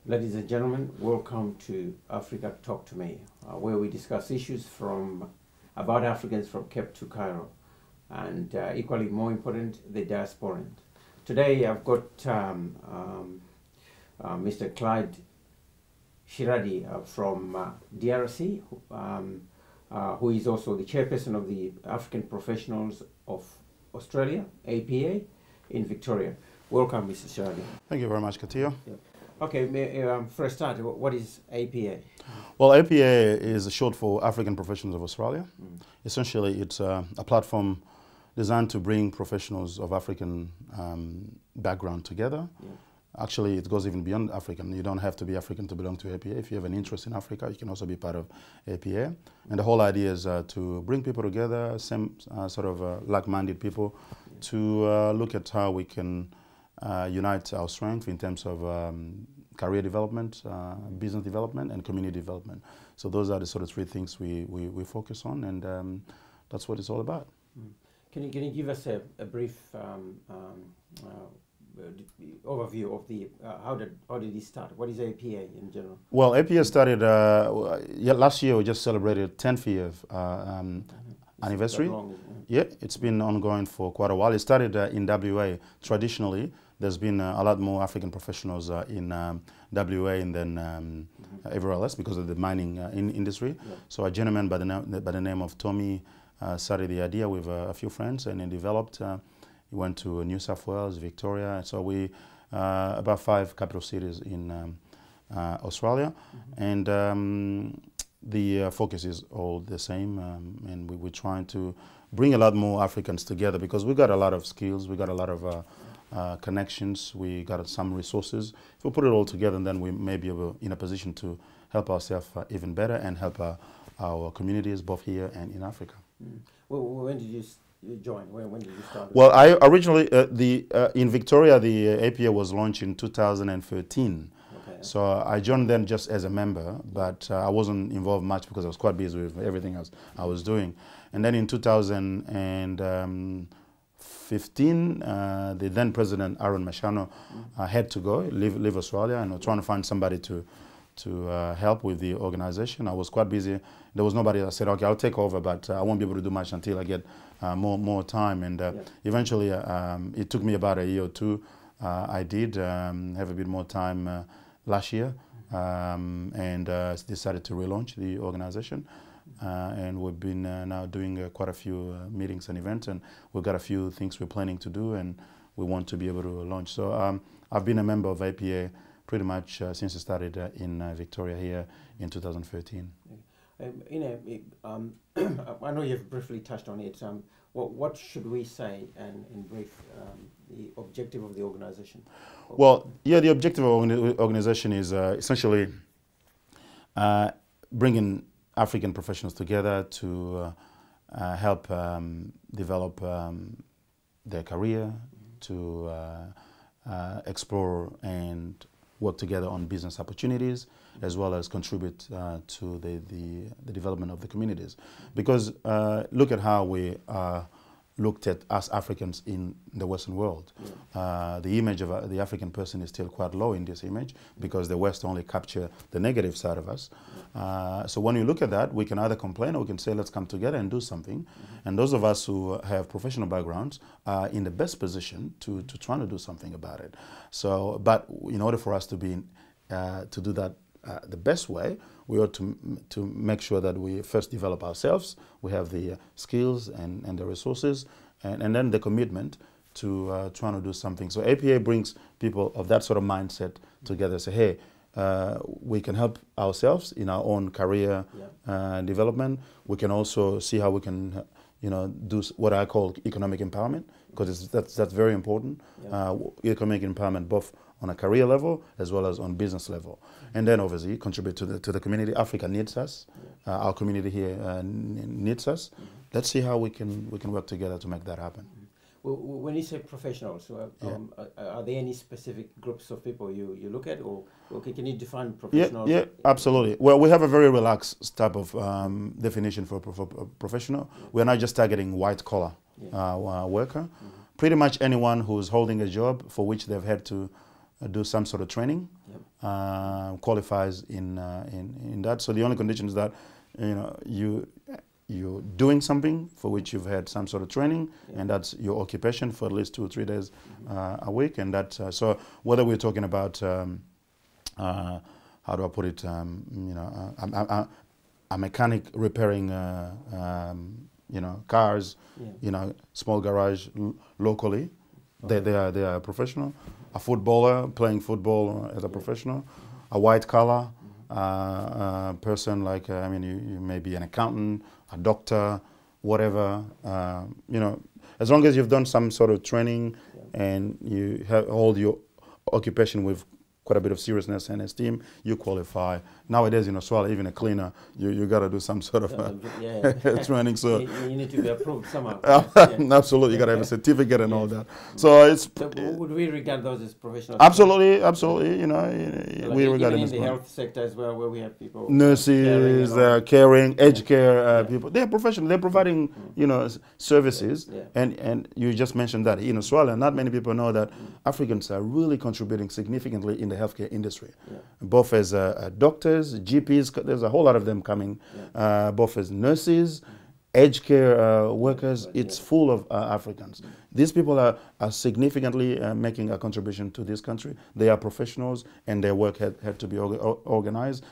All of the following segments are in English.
Ladies and gentlemen, welcome to Africa Talk to Me, where we discuss issues about Africans from Cape to Cairo, and equally more important, the diaspora. Today I've got Mr. Clyde Sharady from DRC, who is also the chairperson of the African Professionals of Australia, APA, in Victoria. Welcome, Mr. Sharady. Thank you very much, Katia. Yeah. Okay, for a start, what is APA? Well, APA is short for African Professionals of Australia. Essentially, it's a platform designed to bring professionals of African background together. Yeah. Actually, it goes even beyond African. You don't have to be African to belong to APA. If you have an interest in Africa, you can also be part of APA. And the whole idea is to bring people together, same sort of like-minded people, to look at how we can unite our strength in terms of career development, business development, and community development. So those are the sort of three things we focus on, and that's what it's all about. Can you give us a brief overview of the how did it start? What is APA in general? Well, APA started last year. We just celebrated 10th year anniversary. Yeah, it's been ongoing for quite a while. It started in WA. Traditionally, there's been a lot more African professionals in WA and then everywhere else because of the mining industry. Yeah. So a gentleman by the name of Tommy started the idea with a few friends, and then developed. He went to New South Wales, Victoria. So we about 5 capital cities in Australia, and the focus is all the same, and we're trying to bring a lot more Africans together because we got a lot of skills, we got a lot of connections, we got some resources. If we put it all together, then we may be in a position to help ourselves even better and help our communities both here and in Africa. Well, when did you join? When did you start? Well, I originally, in Victoria, the APA was launched in 2013. Okay. So I joined then just as a member, but I wasn't involved much because I was quite busy with everything else I was doing. And then in 2015, the then President Aaron Mashano had to go, leave Australia, and was trying to find somebody to help with the organization. I was quite busy. There was nobody that said, okay, I'll take over, but I won't be able to do much until I get more time. And eventually, it took me about a year or two. I did have a bit more time last year, and decided to relaunch the organization. And we've been now doing quite a few meetings and events, and we've got a few things we're planning to do, and we want to be able to launch. So I've been a member of APA pretty much since I started in Victoria here in 2013. I know you've briefly touched on it. What should we say, and in brief, the objective of the organization? Well, yeah, the objective of the organization is essentially bringing African professionals together to help develop their career, to explore and work together on business opportunities, as well as contribute to the development of the communities. Because look at how we looked at us Africans in the Western world. The image of the African person is still quite low in this image because the West only capture the negative side of us. So when you look at that, we can either complain or we can say, let's come together and do something. And those of us who have professional backgrounds are in the best position to try to do something about it. So, but in order for us to be to do that the best way, we ought to make sure that we first develop ourselves. We have the skills and the resources, and then the commitment to trying to do something. So APA brings people of that sort of mindset together. Say, hey, we can help ourselves in our own career development. We can also see how we can, do what I call economic empowerment, because that's very important. Economic empowerment both on a career level as well as on business level, and then obviously contribute to the community. Africa needs us. Our community here needs us. Let's see how we can work together to make that happen. Well, when you say professionals, are there any specific groups of people you look at, or can you define professionals? Yeah, absolutely. Well, we have a very relaxed type of definition for professional. We're not just targeting white collar worker. Pretty much anyone who's holding a job for which they've had to do some sort of training, qualifies in that. So the only condition is that you're doing something for which you've had some sort of training, and that's your occupation for at least 2 or 3 days a week. And that so whether we're talking about how do I put it? A mechanic repairing cars, small garage locally. They are professional. A footballer playing football as a professional. A white collar person like you may be an accountant, a doctor, whatever. As long as you've done some sort of training and you hold your occupation with quite a bit of seriousness and esteem, you qualify. Nowadays in Australia, even a cleaner, you got to do some sort of training. So you need to be approved somehow. Absolutely, you got to have a certificate and all that. So would we regard those as professionals? Absolutely. We regard them in as the health sector as well, where we have people nurses, caring, aged care people. They're professional. They're providing services. And you just mentioned that in Australia, not many people know that Africans are really contributing significantly in the healthcare industry, both as doctors, GPs. There's a whole lot of them coming, both as nurses, aged care workers. It's full of Africans. These people are significantly making a contribution to this country. They are professionals, and their work had to be recognized,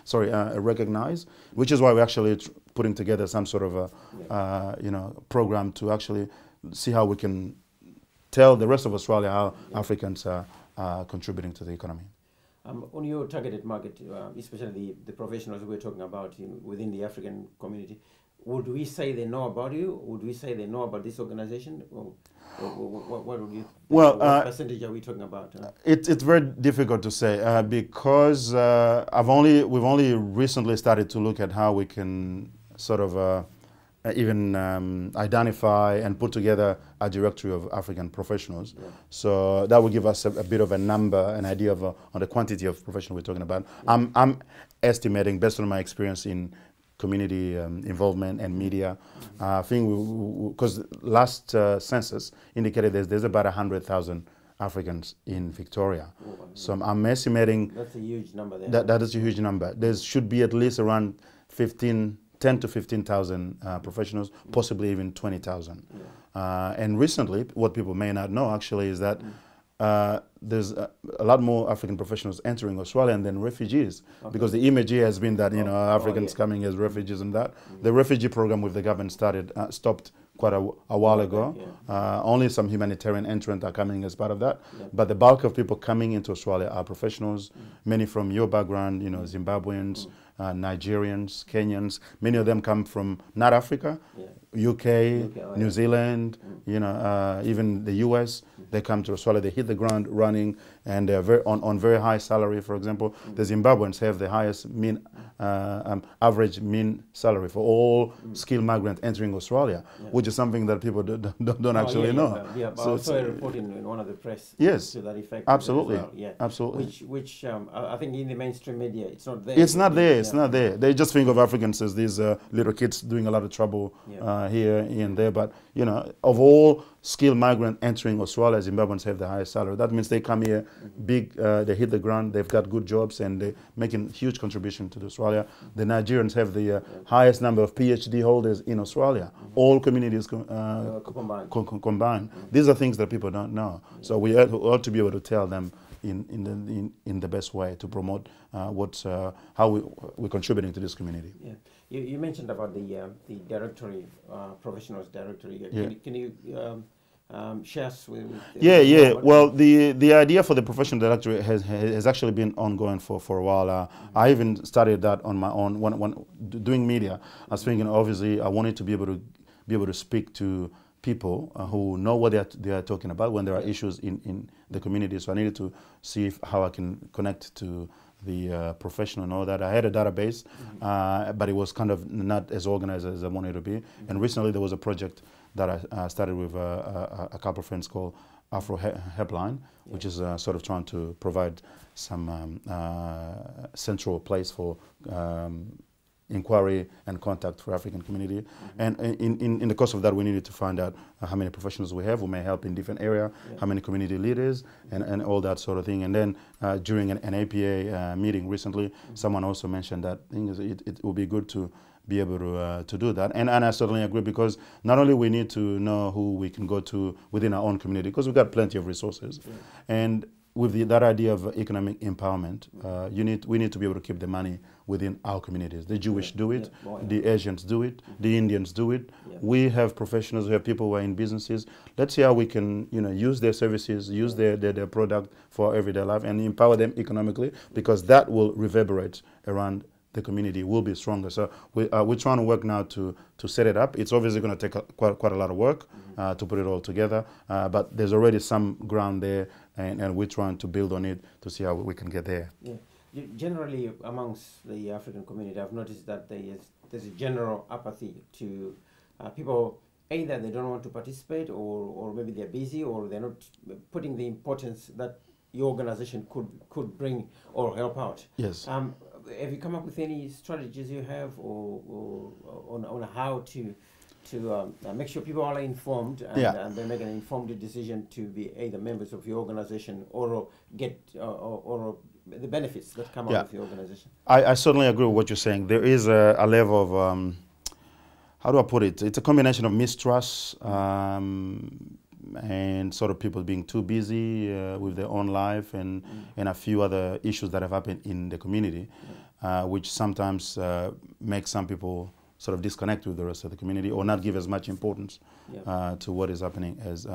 which is why we're actually putting together some sort of a program to actually see how we can tell the rest of Australia how Africans are contributing to the economy. On your targeted market, especially the professionals we're talking about within the African community, would we say they know about you? Would we say they know about this organization? Or what would you? What percentage are we talking about? It's very difficult to say because we've only recently started to look at how we can sort of even identify and put together a directory of African professionals. So that will give us a bit of a number, an idea of on the quantity of professionals we're talking about. I'm estimating, based on my experience in community involvement and media, I think because last census indicated there's about 100,000 Africans in Victoria. So I'm estimating that's a huge number there. That is a huge number. There should be at least around 10 to 15,000 professionals, possibly even 20,000. And recently, what people may not know actually is that there's a lot more African professionals entering Australia than refugees, because the image here has been that Africans coming as refugees, and that the refugee program with the government stopped quite a while ago. Only some humanitarian entrants are coming as part of that, but the bulk of people coming into Australia are professionals, many from your background, Zimbabweans, Nigerians, Kenyans. Many of them come from not Africa, UK, New Zealand, even the US. They come to Australia, they hit the ground running, and they're on very high salary. For example, the Zimbabweans have the highest average mean salary for all skilled migrants entering Australia, which is something that people don't actually know. So I saw a report in one of the press to that effect. Absolutely. Absolutely. Which I think in the mainstream media, it's not there. It's not there. It's not there. They just think of Africans as these little kids doing a lot of trouble here and there. But of all skilled migrants entering Australia, Zimbabweans have the highest salary. That means they come here big, they hit the ground, they've got good jobs, and they're making huge contribution to Australia. The Nigerians have the highest number of PhD holders in Australia. All communities combined. These are things that people don't know. So we ought to be able to tell them in the best way to promote how we're contributing to this community. You mentioned about the directory, professionals directory. Can you share with? Well, the idea for the professional directory has actually been ongoing for a while. I even started that on my own when doing media. I was thinking, obviously, I wanted to be able to speak to people who know what they are talking about when there are issues in the community. So I needed to see how I can connect to the professional and all that. I had a database, but it was kind of not as organized as I wanted to be. And recently there was a project that I started with a couple of friends called Afro Helpline, which is sort of trying to provide some central place for inquiry and contact for African community. And in the course of that, we needed to find out how many professionals we have who may help in different area, how many community leaders, and all that sort of thing. And then during an APA meeting recently, someone also mentioned that it would be good to be able to do that. And I certainly agree, because not only we need to know who we can go to within our own community, because we've got plenty of resources, and with that idea of economic empowerment, we need to be able to keep the money within our communities. The Jewish do it, the Asians do it, the Indians do it. We have professionals, we have people who are in businesses. Let's see how we can, use their services, use their product for everyday life, and empower them economically, because that will reverberate around the community, will be stronger. So we're trying to work now to set it up. It's obviously going to take quite a lot of work to put it all together, but there's already some ground there, and we're trying to build on it to see how we can get there. Yeah. Generally, amongst the African community, I've noticed that there's a general apathy to people. Either they don't want to participate, or maybe they're busy, or they're not putting the importance that your organization could bring or help out. Yes. Have you come up with any strategies you have, or on how to make sure people are informed and they make an informed decision to be either members of your organization or get or the benefits that come out of the organization? I certainly agree with what you're saying. There is a level of how do I put it? It's a combination of mistrust and sort of people being too busy with their own life, and a few other issues that have happened in the community, which sometimes make some people sort of disconnect with the rest of the community, or not give as much importance to what is happening as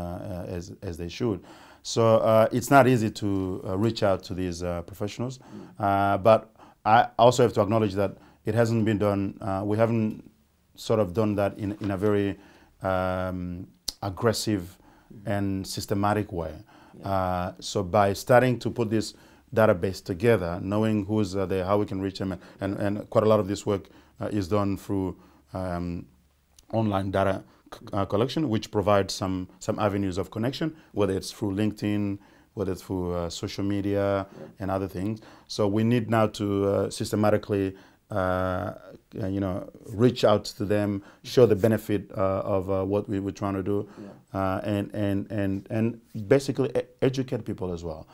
they should. So it's not easy to reach out to these professionals, but I also have to acknowledge that it hasn't been done. We haven't sort of done that in a very aggressive and systematic way. So by starting to put this database together, knowing who's there, how we can reach them, and quite a lot of this work is done through online data collection, which provides some avenues of connection, whether it's through LinkedIn, whether it's through social media and other things. So we need now to systematically reach out to them, show the benefit of what we were trying to do, and basically educate people as well.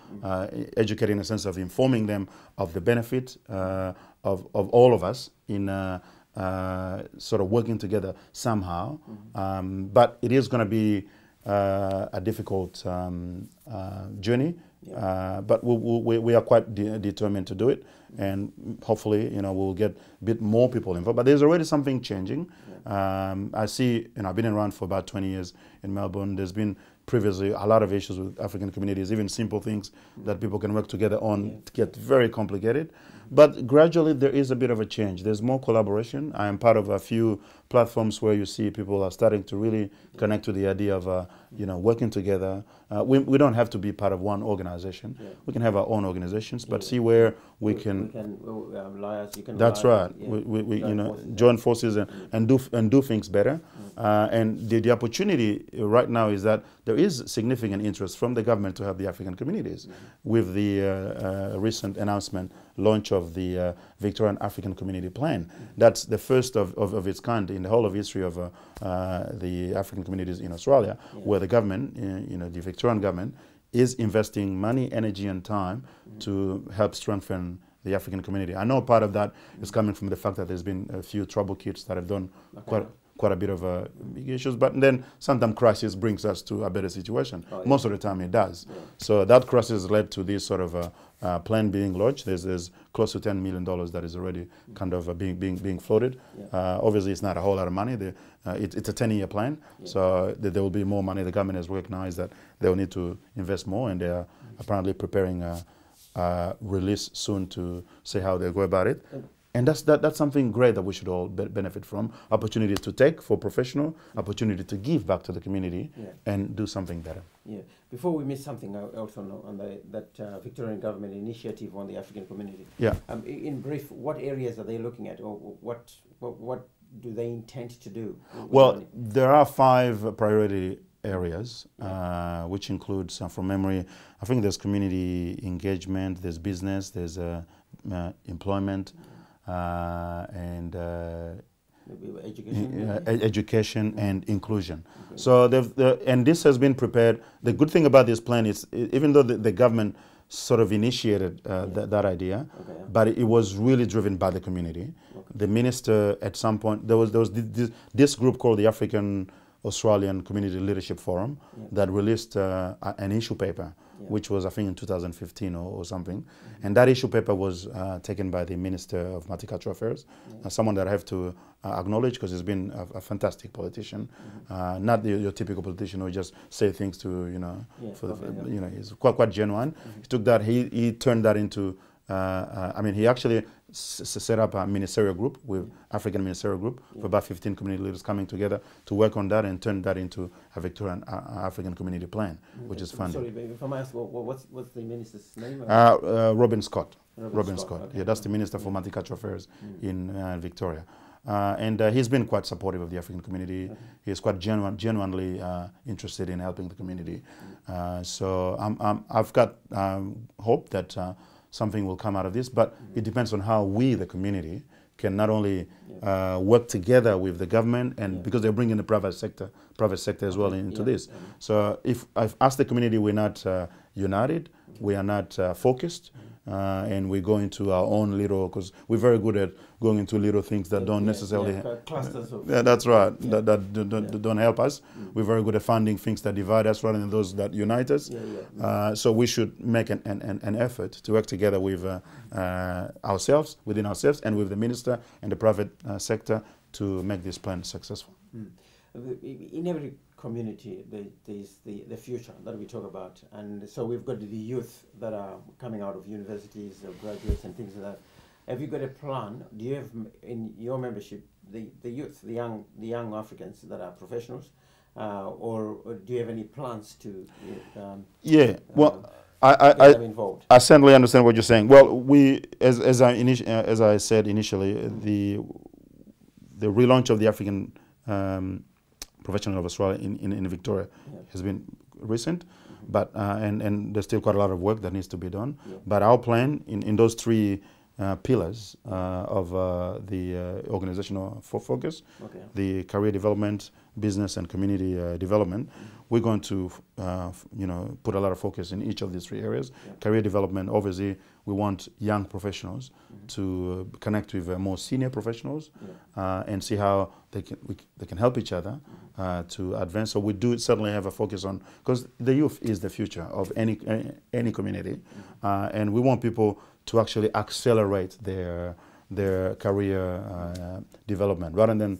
Educate in a sense of informing them of the benefit of all of us in sort of working together somehow. But it is going to be a difficult journey. But we are quite determined to do it, and hopefully, we'll get a bit more people involved. But there's already something changing. I see, I've been around for about 20 years in Melbourne. There's been previously a lot of issues with African communities, even simple things that people can work together on get very complicated. But gradually there is a bit of a change. There's more collaboration. I am part of a few platforms where you see people are starting to really connect to the idea of working together. We don't have to be part of one organization. We can have our own organizations, but see where we can that's right. We join forces and do things better. And the opportunity right now is that there is significant interest from the government to help the African communities with the recent announcement launch of the Victorian African Community Plan. That's the first of its kind in the whole of history of the African communities in Australia, where the government, the Victorian government, is investing money, energy and time to help strengthen the African community. I know part of that is coming from the fact that there's been a few trouble kids that have done quite a bit of big issues, but then sometimes crisis brings us to a better situation. Most of the time it does. So that crisis led to this sort of plan being launched. There's close to $10 million that is already kind of being floated. Obviously it's not a whole lot of money. It's a 10-year plan, so there will be more money. The government has recognized that they will need to invest more, and they are apparently preparing a release soon to say how they go about it. And that's something great that we should all benefit from. Opportunity to take for professional, opportunity to give back to the community and do something better. Yeah. Before we miss something else on that Victorian government initiative on the African community. Yeah. In brief, what areas are they looking at, or what do they intend to do? Well, there are 5 priority areas, which includes, from memory, I think there's community engagement, there's business, there's employment, and Maybe education, education and inclusion. Okay. So and this has been prepared. The good thing about this plan is, even though the government sort of initiated that idea, okay, but it was really driven by the community. Okay. The minister, at some point, there was this group called the African Australian Community Leadership Forum, that released an issue paper, which was, I think, in 2015 or something. Mm-hmm. And that issue paper was taken by the Minister of Multicultural Affairs, someone that I have to acknowledge, because he's been a fantastic politician, not your typical politician who just say things to, he's quite genuine. Mm-hmm. He took that, he turned that into, he actually set up a ministerial group with African ministerial group for about 15 community leaders coming together to work on that and turn that into a Victorian African community plan, which is funded. Sorry, if I may ask, what's the minister's name? Robin Scott. Robin Scott. Okay. Yeah, that's the Minister for Multicultural Affairs in Victoria. And he's been quite supportive of the African community. Okay. He's quite genuinely interested in helping the community. So I've got hope that something will come out of this, but it depends on how we, the community, can not only work together with the government, and because they're bringing the private sector as well into this. So if as the community we're not united, we are not focused, and we go into our own little, because we're very good at going into little things that don't necessarily clusters of that's right, that don't help us. We're very good at finding things that divide us rather than those that unite us. So we should make an effort to work together with ourselves, within ourselves, and with the minister and the private sector to make this plan successful. In every community, there's the future that we talk about, and so we've got the youth that are coming out of universities, graduates and things like that. Have you got a plan? Do you have in your membership the youth, the young Africans that are professionals, or do you have any plans to I certainly understand what you're saying. Well, we, as I said initially, the relaunch of the African Professional of Australia in Victoria has been recent, but and there's still quite a lot of work that needs to be done. But our plan in those three pillars of the organizational focus, the career development, business and community development, we're going to put a lot of focus in each of these three areas. Career development, obviously, we want young professionals to connect with more senior professionals and see how they can help each other to advance. So we do certainly have a focus on, because the youth is the future of any community, and we want people to actually accelerate their career development rather than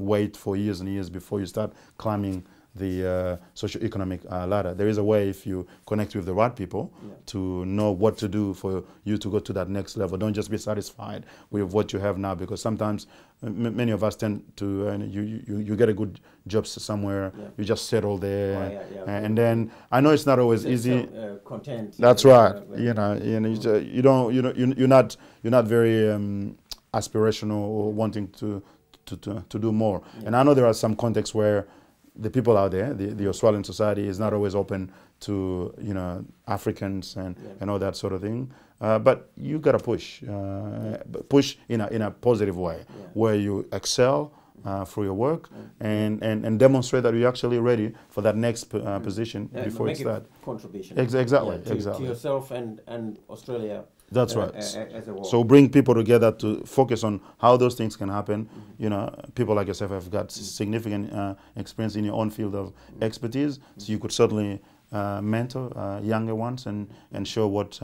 wait for years and years before you start climbing the socio-economic ladder. There is a way, if you connect with the right people, to know what to do for you to go to that next level. Don't just be satisfied with what you have now, because sometimes many of us tend to you get a good job somewhere, you just settle there, and then I know it's not always easy. Content. That's right. You're not very aspirational or wanting to do more. And I know there are some contexts where the people out there, the Australian society is not always open to Africans and all that sort of thing. But you gotta push in a positive way, where you excel through your work and demonstrate that you're actually ready for that next position before it starts. Contribution. Exactly. To yourself and Australia. That's right. As a whole. So bring people together to focus on how those things can happen. People like yourself have got significant experience in your own field of expertise, so you could certainly mentor younger ones and show what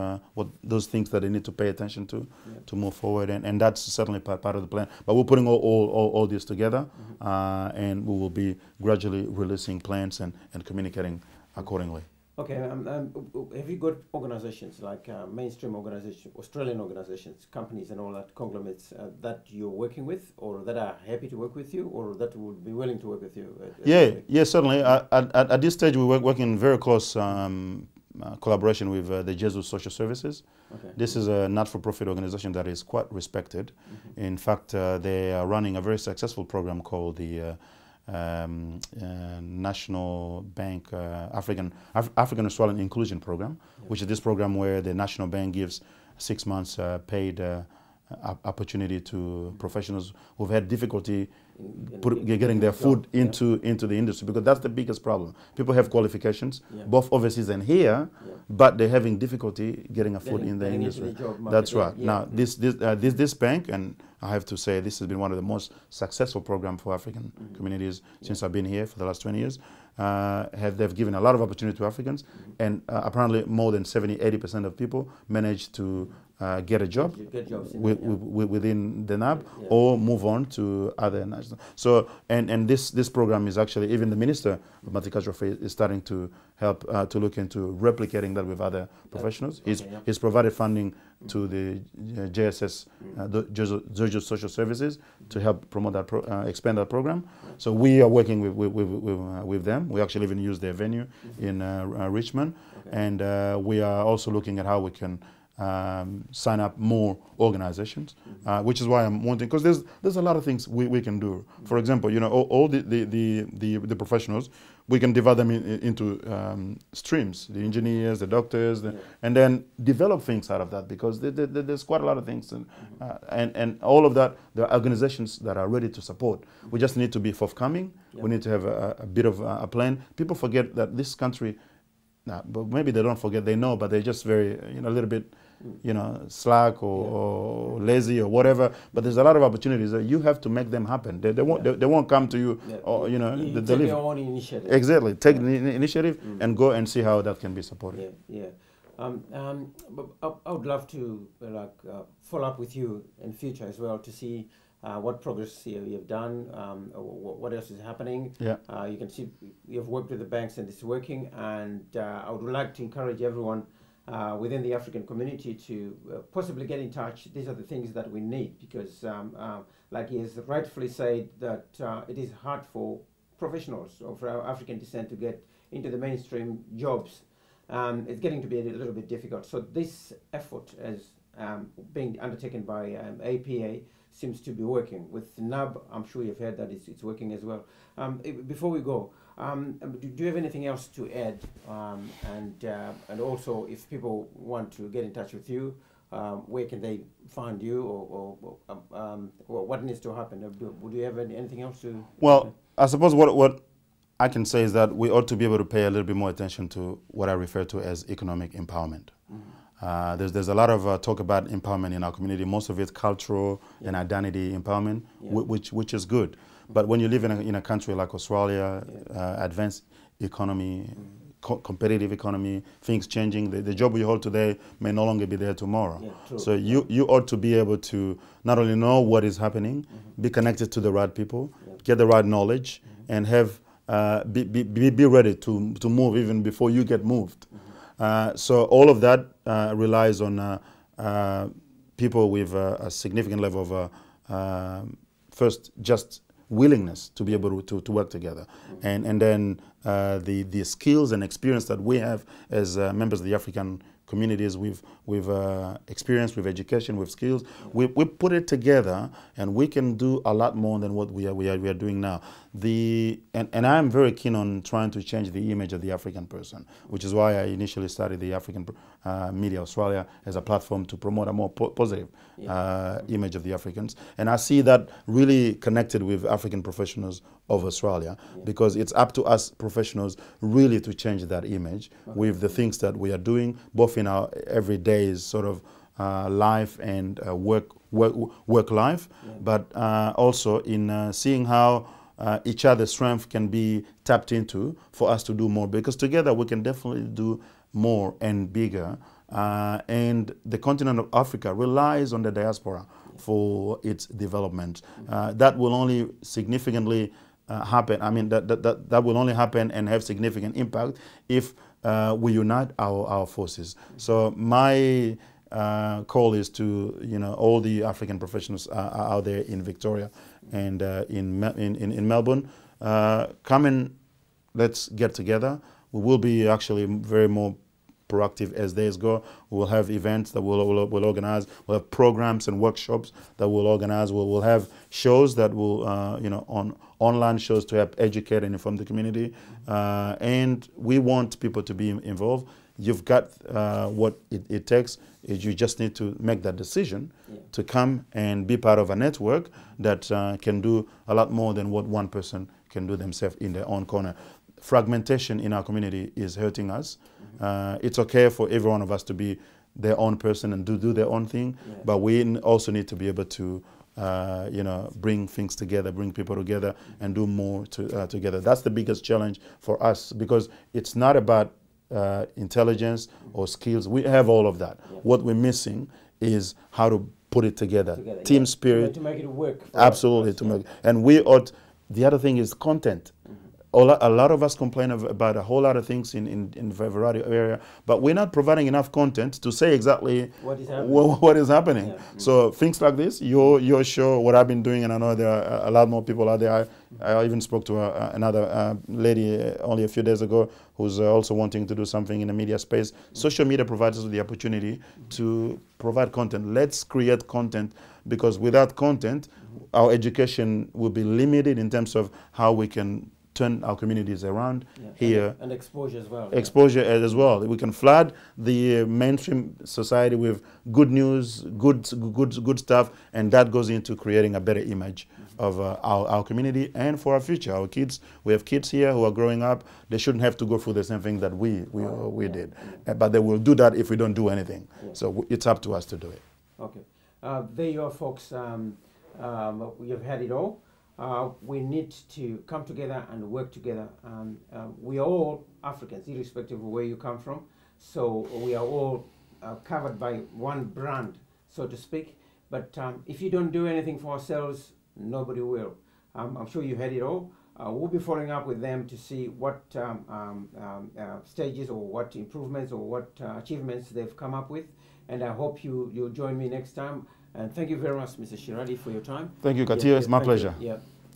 those things that they need to pay attention to move forward, and that's certainly part of the plan. But we're putting all this together, and we will be gradually releasing plans and communicating accordingly. Okay, have you got organizations like mainstream organizations, Australian organizations, companies and all that, conglomerates that you're working with, or that are happy to work with you, or that would be willing to work with you? Yes, certainly. At this stage, we're working in very close collaboration with the Jesus Social Services. This is a not-for-profit organization that is quite respected. In fact, they are running a very successful program called the National Bank African Australian Inclusion Program, which is this program where the National Bank gives 6 months paid opportunity to professionals who've had difficulty getting their foot into the industry, because that's the biggest problem. People have qualifications, both overseas and here, but they're having difficulty getting a foot in the industry. That's right. Now, this bank, and I have to say this has been one of the most successful programs for African communities since I've been here for the last 20 years. They've given a lot of opportunity to Africans, and apparently more than 70–80% of people manage to get a job within the NAB or move on to other national. So, and this program is actually, even the Minister of Multicultural Affairs is starting to help to look into replicating that with other professionals. He's provided funding to the JSS, Georgia Social Services, to help promote that, expand that program. So we are working with them. We actually even use their venue in Richmond, and we are also looking at how we can sign up more organizations, which is why I'm wanting, because there's a lot of things we can do. For example, you know, all the professionals, we can divide them into streams, the engineers, the doctors, and then develop things out of that, because there's quite a lot of things, and all of that, there are organizations that are ready to support. We just need to be forthcoming. We need to have a bit of a plan. People forget that this country, but maybe they don't forget, they know, but they're just very, you know, a little bit, you know, slack or lazy or whatever. But there's a lot of opportunities that you have to make them happen. They won't come to you, or, you know, you take your own initiative. Exactly, take the initiative and go and see how that can be supported. But I would love to follow up with you in future as well to see what progress you've done, what else is happening. You can see you've worked with the banks and it's working, and I would like to encourage everyone within the African community to possibly get in touch. These are the things that we need, because like he has rightfully said, that it is hard for professionals of African descent to get into the mainstream jobs. It's getting to be a little bit difficult. So this effort is being undertaken by APA seems to be working. With NAB, I'm sure you've heard that it's working as well. Before we go, do you have anything else to add? And also, if people want to get in touch with you, where can they find you, or what needs to happen? Would you have anything else to? Well, I suppose what I can say is that we ought to be able to pay a little bit more attention to what I refer to as economic empowerment. There's a lot of talk about empowerment in our community. Most of it's cultural and identity empowerment, which is good. But when you live in a country like Australia, advanced economy, competitive economy, things changing, the job you hold today may no longer be there tomorrow. So you ought to be able to not only know what is happening, be connected to the right people, get the right knowledge, and have be ready to move even before you get moved. So all of that relies on people with a significant level of first, just willingness to be able to work together, and then the skills and experience that we have as members of the African communities, with experience, with education, with skills, we put it together, and we can do a lot more than what we are doing now. And I am very keen on trying to change the image of the African person, which is why I initially started the African Media Australia as a platform to promote a more positive image of the Africans. And I see that really connected with African professionals of Australia, because it's up to us professionals really to change that image with the things that we are doing, both in our everyday sort of life and work life, but also in seeing how each other's strength can be tapped into for us to do more, because together we can definitely do more and bigger. And the continent of Africa relies on the diaspora for its development. That will only significantly happen. I mean, that will only happen and have significant impact if we unite our forces. So my call is to, you know, all the African professionals out there in Victoria and in Melbourne, come and let's get together. We will be actually very more proactive as days go. We will have events that we'll organize. We'll have programs and workshops that we'll organize. We'll have shows that will, you know, online shows to help educate and inform the community. And we want people to be involved. you've got what it takes. Is you just need to make that decision to come and be part of a network that can do a lot more than what one person can do themselves in their own corner. Fragmentation in our community is hurting us. It's okay for every one of us to be their own person and do their own thing, but we also need to be able to bring things together, bring people together, and do more together. That's the biggest challenge for us, because it's not about intelligence or skills. We have all of that. What we're missing is how to put it together. Team spirit. To make it work. Absolutely. And we ought, the other thing is content. A lot of us complain about a whole lot of things in a variety of areas, but we're not providing enough content to say exactly what is happening. So things like this, your show, what I've been doing, and I know there are a lot more people out there. I even spoke to another lady only a few days ago who's also wanting to do something in the media space. Social media provides us with the opportunity to provide content. Let's create content, because without content, our education will be limited in terms of how we can turn our communities around here. And exposure as well. Exposure as well. We can flood the mainstream society with good news, good stuff, and that goes into creating a better image of our community and for our future. Our kids, we have kids here who are growing up. They shouldn't have to go through the same thing that we did. But they will do that if we don't do anything. So it's up to us to do it. Okay. There you are, folks. We have had it all. We need to come together and work together. We are all Africans, irrespective of where you come from. So we are all covered by one brand, so to speak. But if you don't do anything for ourselves, nobody will. I'm sure you had it all. We'll be following up with them to see what stages or what improvements or what achievements they've come up with. And I hope you'll join me next time. And thank you very much, Mr. Sharady, for your time. Thank you, Katia. It's my pleasure.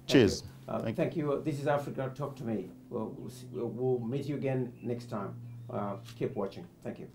Cheers. Thank you. This is Africa Talk to Me. We'll meet you again next time. Keep watching. Thank you.